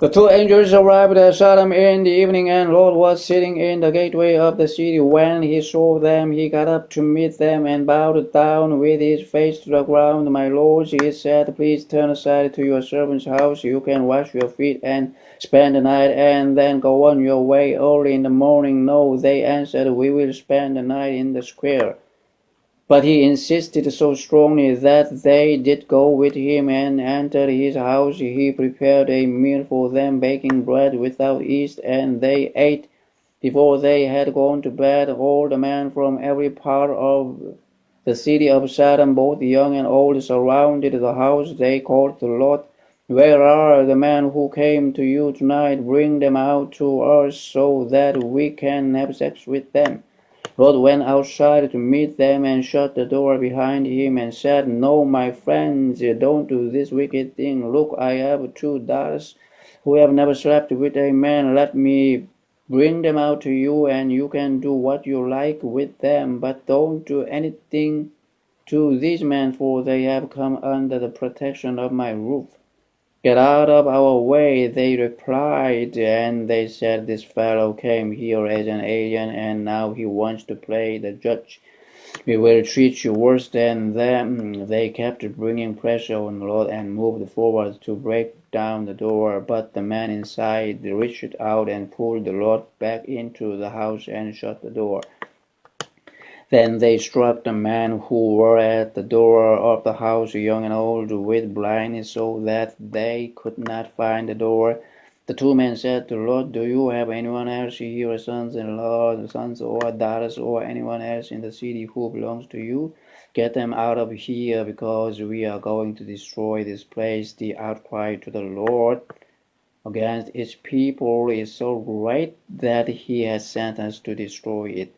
The two angels arrived at Sodom in the evening, and Lot was sitting in the gateway of the city. When he saw them, he got up to meet them and bowed down with his face to the ground. My lords, he said, please turn aside to your servant's house. You can wash your feet and spend the night, and then go on your way early in the morning. No, they answered, we will spend the night in the square. But he insisted so strongly that they did go with him and entered his house. He prepared a meal for them, baking bread without yeast, and they ate. Before they had gone to bed, all the men from every part of the city of Sodom, both young and old, surrounded the house. They called to Lot, where are the men who came to you tonight? Bring them out to us so that we can have sex with them. Lot went outside to meet them and shut the door behind him and said, no, my friends, don't do this wicked thing. Look, I have 2 daughters who have never slept with a man. Let me bring them out to you, and you can do what you like with them. But don't do anything to these men, for they have come under the protection of my roof. Get out of our way, they replied, and they said, this fellow came here as an alien, and now he wants to play the judge. We will treat you worse than them. They kept bringing pressure on Lot and moved forward to break down the door, but the man inside reached out and pulled Lot back into the house and shut the door. Then they struck the men who were at the door of the house, young and old, with blindness, so that they could not find the door. The 2 men said to Lot, do you have anyone else here, sons-in-law, sons or daughters, or anyone else in the city who belongs to you? Get them out of here, because we are going to destroy this place. The outcry to the Lord against its people is so great that he has sent us to destroy it.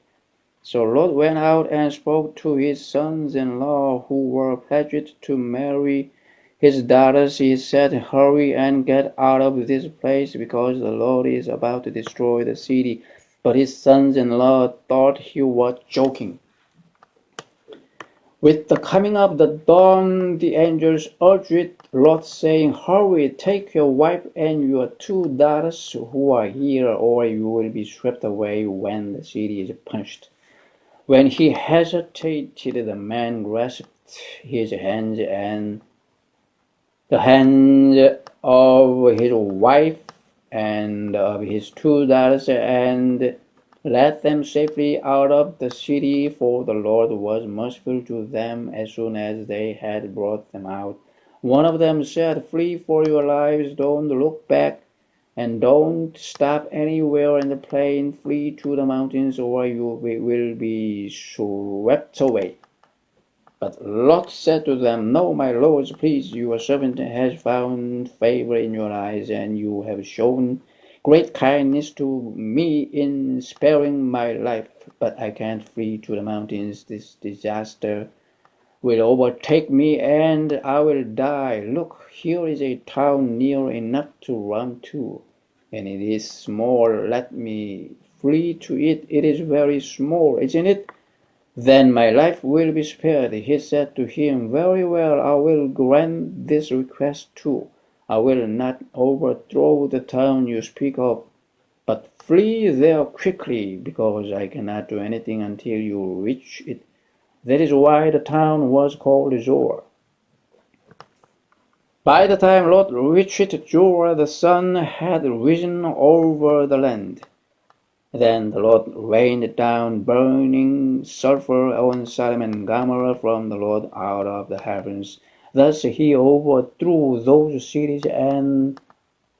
So Lot went out and spoke to his sons-in-law who were pledged to marry his daughters. He said, hurry and get out of this place, because the Lord is about to destroy the city. But his sons-in-law thought he was joking. With the coming of the dawn, the angels urged Lot, saying, hurry, take your wife and your 2 daughters who are here, or you will be swept away when the city is punished. When he hesitated, the man grasped his hands and the hands of his wife and of his 2 daughters and led them safely out of the city, for the Lord was merciful to them as soon as they had brought them out. One of them said, flee for your lives, don't look back, and don't stop anywhere in the plain. Flee to the mountains, or you will be swept away. But Lot said to them, no, my lords, please, your servant has found favor in your eyes, and you have shown great kindness to me in sparing my life. But I can't flee to the mountains. This disaster will overtake me, and I will die. Look, here is a town near enough to run to, and it is small. Let me flee to it. It is very small, isn't it? Then my life will be spared. He said to him, very well, I will grant this request too. I will not overthrow the town you speak of, but flee there quickly, because I cannot do anything until you reach it. That is why the town was called Zoar. By the time Lot reached Zoar, the sun had risen over the land. Then the Lord rained down burning sulfur on Sodom and Gomorrah from the Lord out of the heavens. Thus he overthrew those cities and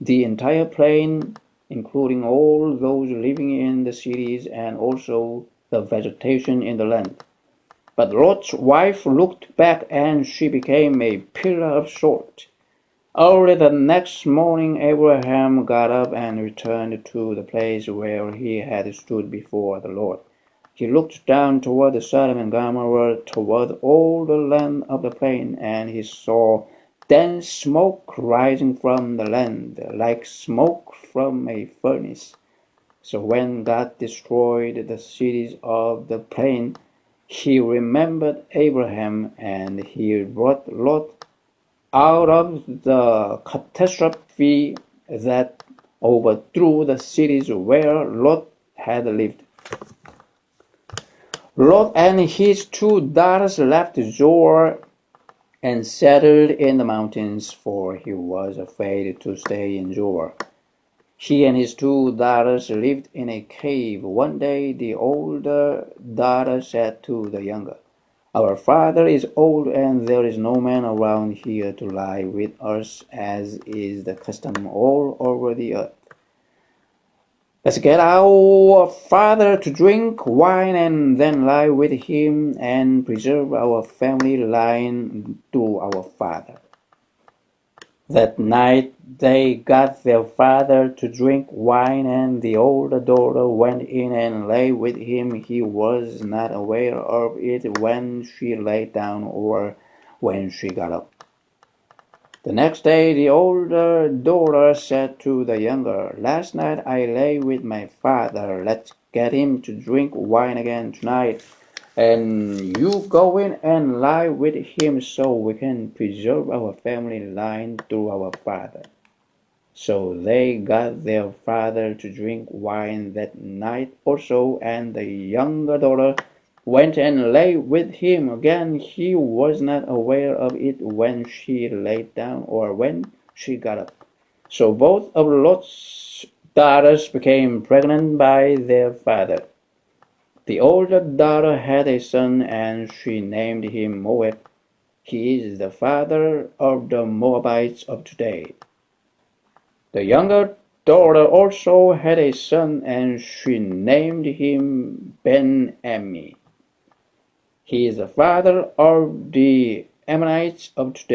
the entire plain, including all those living in the cities and also the vegetation in the land. But Lot's wife looked back, and she became a pillar of salt. Early the next morning Abraham got up and returned to the place where he had stood before the Lord. He looked down toward Sodom and Gomorrah, toward all the land of the plain, and he saw dense smoke rising from the land, like smoke from a furnace. So when God destroyed the cities of the plain, he remembered Abraham, and he brought Lot out of the catastrophe that overthrew the cities where Lot had lived. Lot and his 2 daughters left Zoar and settled in the mountains, for he was afraid to stay in Zoar. He and his 2 daughters lived in a cave. One day the older daughter said to the younger, "Our father is old, and there is no man around here to lie with us, as is the custom all over the earth. Let's get our father to drink wine and then lie with him and preserve our family line to our father." That night they got their father to drink wine, and the older daughter went in and lay with him. He was not aware of it when she lay down or when she got up. The next day the older daughter said to the younger, "Last night I lay with my father. Let's get him to drink wine again tonight, and you go in and lie with him so we can preserve our family line through our father." So they got their father to drink wine that night also, and the younger daughter went and lay with him again. He was not aware of it when she lay down or when she got up. So both of Lot's daughters became pregnant by their father. The older daughter had a son, and she named him Moab. He is the father of the Moabites of today. The younger daughter also had a son, and she named him Ben-Ammi. He is the father of the Ammonites of today.